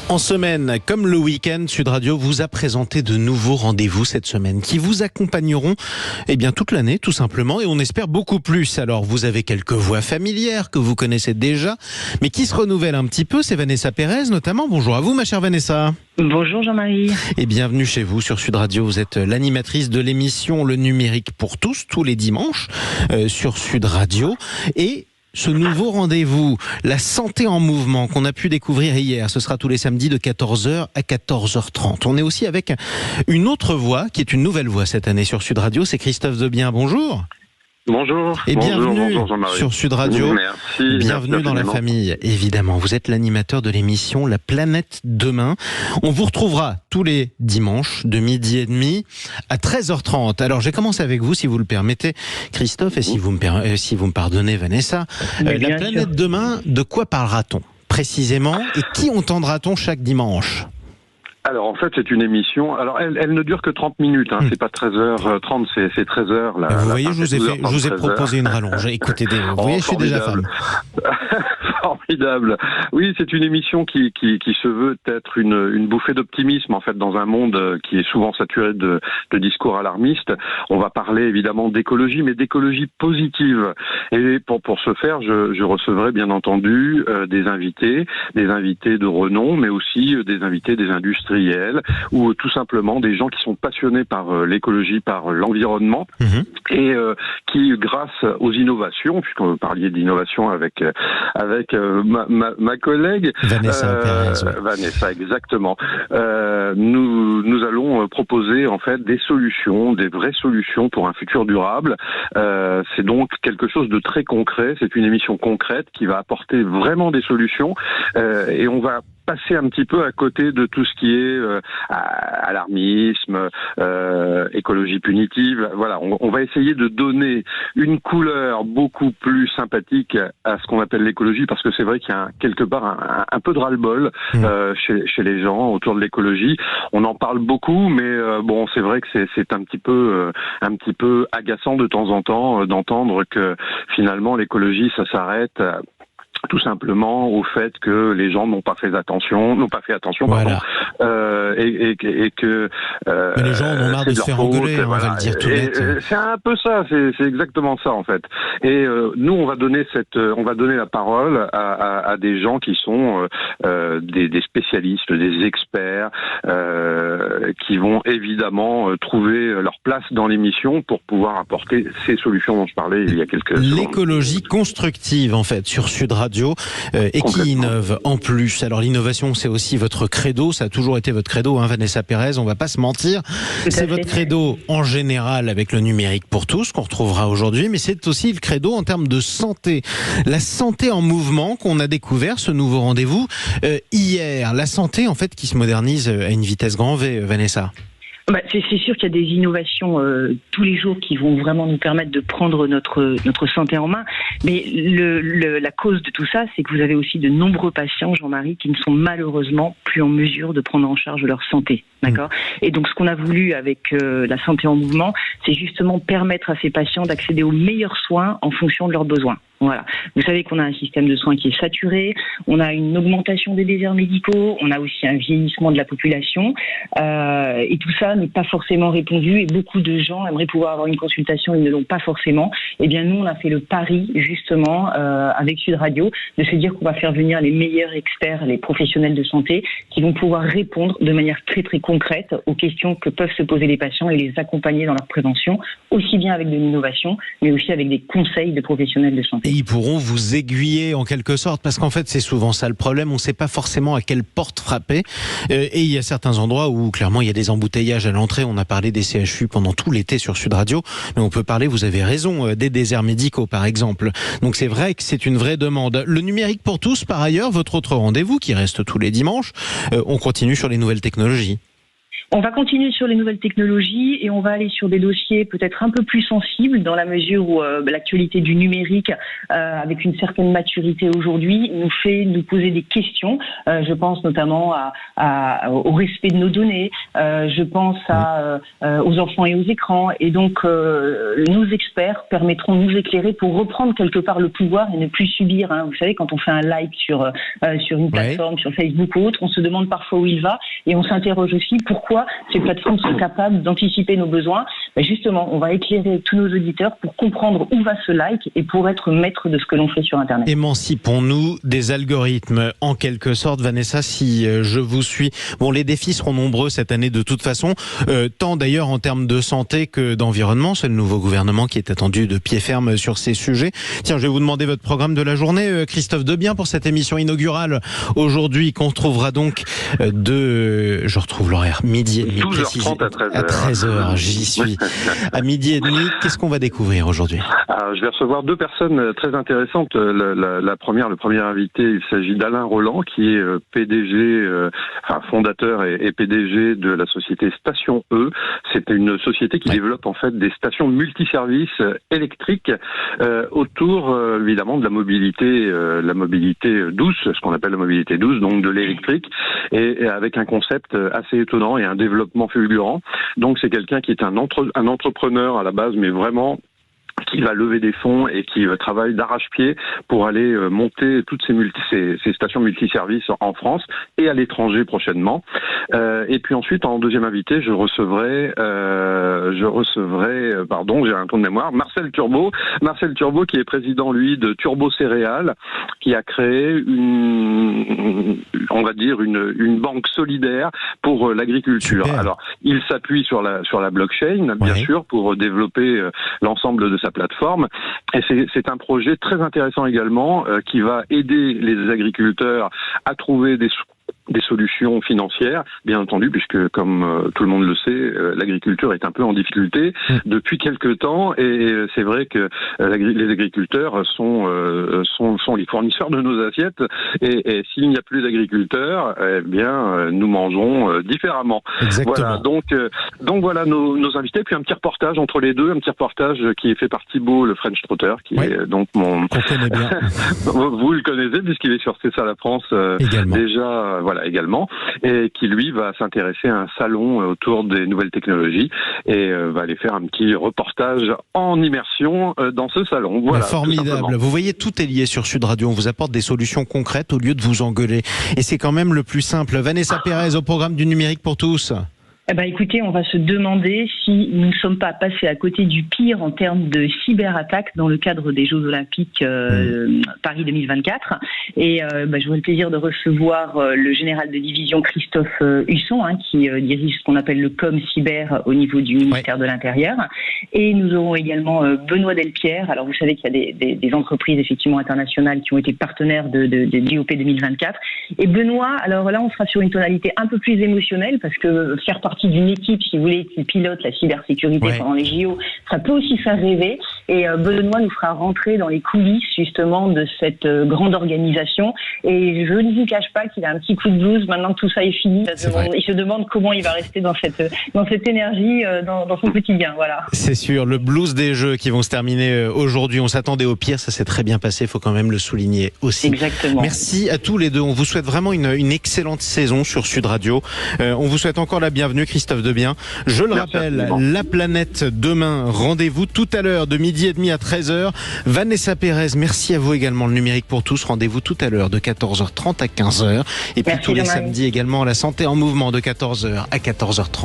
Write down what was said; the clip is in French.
En semaine, comme le week-end, Sud Radio vous a présenté de nouveaux rendez-vous cette semaine qui vous accompagneront toute l'année tout simplement, et on espère beaucoup plus. Alors vous avez quelques voix familières que vous connaissez déjà, mais qui se renouvellent un petit peu, c'est Vanessa Pérez notamment. Bonjour à vous ma chère Vanessa. Bonjour Jean-Marie. Et bienvenue chez vous sur Sud Radio. Vous êtes l'animatrice de l'émission Le Numérique pour tous, tous les dimanches sur Sud Radio. Et ce nouveau rendez-vous, la santé en mouvement, qu'on a pu découvrir hier, ce sera tous les samedis de 14h à 14h30. On est aussi avec une autre voix, qui est une nouvelle voix cette année sur Sud Radio, c'est Christophe Debien. Bonjour. Bonjour. Et bienvenue Jean-Marie. sur Sud Radio. Merci. Bienvenue dans la famille, évidemment. Vous êtes l'animateur de l'émission La Planète Demain. On vous retrouvera tous les dimanches de midi et demi à 13h30. Alors j'ai commencé avec vous, si vous le permettez, Christophe, et si vous me pardonnez, Vanessa. La Planète Demain, de quoi parlera-t-on précisément et qui entendra-t-on chaque dimanche ? Alors en fait c'est une émission, alors elle ne dure que 30 minutes, c'est pas 13h30, c'est 13h. Vous voyez, je vous ai proposé une rallonge. Écoutez, vous voyez, je suis déjà fan. Formidable. Oui, c'est une émission qui se veut être une bouffée d'optimisme en fait dans un monde qui est souvent saturé de discours alarmistes. On va parler évidemment d'écologie, mais d'écologie positive. Et pour ce faire, je recevrai bien entendu des invités de renom, mais aussi des invités des industriels ou tout simplement des gens qui sont passionnés par l'écologie, par l'environnement et qui, grâce aux innovations, puisqu'on parlait d'innovation avec ma collègue Vanessa Pérez. Vanessa, exactement. Nous allons proposer en fait des solutions, des vraies solutions pour un futur durable. C'est donc quelque chose de très concret. C'est une émission concrète qui va apporter vraiment des solutions et on va passer un petit peu à côté de tout ce qui est alarmisme, écologie punitive. Voilà, on va essayer de donner une couleur beaucoup plus sympathique à ce qu'on appelle l'écologie, parce que c'est vrai qu'il y a quelque part un peu de ras-le-bol chez les gens autour de l'écologie. On en parle beaucoup, mais bon, c'est vrai que c'est un petit peu agaçant de temps en temps d'entendre que finalement l'écologie ça s'arrête tout simplement au fait que les gens n'ont pas fait attention, voilà. Et que mais les gens en ont marre de se faire engueuler, on va le dire tout net. C'est un peu ça, c'est exactement ça en fait. Et nous on va donner la parole à des gens qui sont des spécialistes, des experts qui vont évidemment trouver leur place dans l'émission pour pouvoir apporter ces solutions dont je parlais il y a quelques secondes. L'écologie constructive en fait sur Sud Radio. Et qui innove en plus. Alors l'innovation, c'est aussi votre credo, ça a toujours été votre credo, Vanessa Pérez, on va pas se mentir. C'est votre credo en général avec le numérique pour tous, qu'on retrouvera aujourd'hui, mais c'est aussi le credo en termes de santé. La santé en mouvement qu'on a découvert, ce nouveau rendez-vous, hier. La santé, en fait, qui se modernise à une vitesse grand V, Vanessa. C'est sûr qu'il y a des innovations tous les jours qui vont vraiment nous permettre de prendre notre santé en main. Mais la cause de tout ça, c'est que vous avez aussi de nombreux patients, Jean-Marie, qui ne sont malheureusement plus en mesure de prendre en charge leur santé. D'accord. Et donc, ce qu'on a voulu avec la santé en mouvement, c'est justement permettre à ces patients d'accéder aux meilleurs soins en fonction de leurs besoins. Voilà. Vous savez qu'on a un système de soins qui est saturé, on a une augmentation des déserts médicaux, on a aussi un vieillissement de la population, et tout ça n'est pas forcément répondu, et beaucoup de gens aimeraient pouvoir avoir une consultation, ils ne l'ont pas forcément. Eh bien, nous, on a fait le pari, justement, avec Sud Radio, de se dire qu'on va faire venir les meilleurs experts, les professionnels de santé, qui vont pouvoir répondre de manière très, très concrète aux questions que peuvent se poser les patients et les accompagner dans leur prévention, aussi bien avec de l'innovation, mais aussi avec des conseils de professionnels de santé. Et ils pourront vous aiguiller en quelque sorte, parce qu'en fait c'est souvent ça le problème, on ne sait pas forcément à quelle porte frapper, et il y a certains endroits où clairement il y a des embouteillages à l'entrée. On a parlé des CHU pendant tout l'été sur Sud Radio, mais on peut parler, vous avez raison, des déserts médicaux par exemple. Donc c'est vrai que c'est une vraie demande. Le numérique pour tous, par ailleurs, votre autre rendez-vous qui reste tous les dimanches, on continue sur les nouvelles technologies. On va continuer sur les nouvelles technologies et on va aller sur des dossiers peut-être un peu plus sensibles dans la mesure où l'actualité du numérique, avec une certaine maturité aujourd'hui, nous fait nous poser des questions. Je pense notamment au respect de nos données. Je pense aux enfants et aux écrans. Et donc, nos experts permettront de nous éclairer pour reprendre quelque part le pouvoir et ne plus subir. Vous savez, quand on fait un like sur une plateforme, sur Facebook ou autre, on se demande parfois où il va et on s'interroge aussi pourquoi ces plateformes sont capables d'anticiper nos besoins. Justement, on va éclairer tous nos auditeurs pour comprendre où va ce like et pour être maître de ce que l'on fait sur Internet. Émancipons-nous des algorithmes, en quelque sorte, Vanessa, si je vous suis. Bon, les défis seront nombreux cette année de toute façon, tant d'ailleurs en termes de santé que d'environnement. C'est le nouveau gouvernement qui est attendu de pied ferme sur ces sujets. Tiens, je vais vous demander votre programme de la journée, Christophe Debien, pour cette émission inaugurale aujourd'hui, qu'on retrouvera donc je retrouve l'horaire, midi et demi. 12h30 à 13h, j'y suis. À midi et demi, qu'est-ce qu'on va découvrir aujourd'hui ? Je vais recevoir deux personnes très intéressantes. Le premier invité, il s'agit d'Alain Roland, qui est fondateur et PDG de la société Station E. C'est une société qui développe en fait des stations multiservices électriques autour évidemment de la mobilité douce, ce qu'on appelle la mobilité douce, donc de l'électrique, et avec un concept assez étonnant et un développement fulgurant. Donc c'est quelqu'un qui est un entrepreneur à la base, mais vraiment qui va lever des fonds et qui travaille d'arrache-pied pour aller monter toutes ces stations multiservices en France et à l'étranger prochainement. Et puis ensuite, en deuxième invité, je recevrai, j'ai un trou de mémoire, Marcel Turbo. Marcel Turbo, qui est président, lui, de Turbo Céréales, qui a créé une banque solidaire pour l'agriculture. Super. Alors, il s'appuie sur la blockchain, bien sûr, pour développer l'ensemble de sa plateforme. Et c'est un projet très intéressant également qui va aider les agriculteurs à trouver des solutions financières, bien entendu, puisque comme tout le monde le sait, l'agriculture est un peu en difficulté depuis quelque temps, et c'est vrai que les agriculteurs sont les fournisseurs de nos assiettes, et s'il n'y a plus d'agriculteurs, eh bien nous mangeons différemment. Exactement. Voilà, donc voilà nos invités, puis un petit reportage entre les deux, un petit reportage qui est fait par Thibaut, le French Trotter, qui est donc mon... Qu'on connaît bien. Vous le connaissez puisqu'il est sur C'est ça la France également, et qui lui va s'intéresser à un salon autour des nouvelles technologies et va aller faire un petit reportage en immersion dans ce salon. Voilà. Formidable. Vous voyez, tout est lié sur Sud Radio. On vous apporte des solutions concrètes au lieu de vous engueuler. Et c'est quand même le plus simple. Vanessa Pérez au programme du numérique pour tous. Écoutez, on va se demander si nous ne sommes pas passés à côté du pire en termes de cyberattaques dans le cadre des Jeux Olympiques Paris 2024. Et j'aurai le plaisir de recevoir le général de division Christophe Husson, qui dirige ce qu'on appelle le COM Cyber au niveau du ministère de l'Intérieur. Et nous aurons également Benoît Delpierre. Alors vous savez qu'il y a des entreprises effectivement internationales qui ont été partenaires de JOP 2024. Et Benoît, alors là on sera sur une tonalité un peu plus émotionnelle parce que faire partie d'une équipe, si vous voulez, qui pilote la cybersécurité pendant les JO, ça peut aussi faire rêver. Et Benoît nous fera rentrer dans les coulisses justement de cette grande organisation. Et je ne vous cache pas qu'il a un petit coup de blues maintenant que tout ça est fini. Il se demande comment il va rester dans cette énergie, dans son quotidien. Voilà. C'est sûr, le blues des Jeux qui vont se terminer aujourd'hui. On s'attendait au pire, ça s'est très bien passé. Il faut quand même le souligner aussi. Exactement. Merci à tous les deux. On vous souhaite vraiment une excellente saison sur Sud Radio. On vous souhaite encore la bienvenue, Christophe Debien. Je le rappelle, La Planète demain, rendez-vous tout à l'heure de midi et demi à 13h. Vanessa Pérez, merci à vous également. Le numérique pour tous, rendez-vous tout à l'heure de 14h30 à 15h. Et puis tous les samedis également, la santé en mouvement de 14h à 14h30.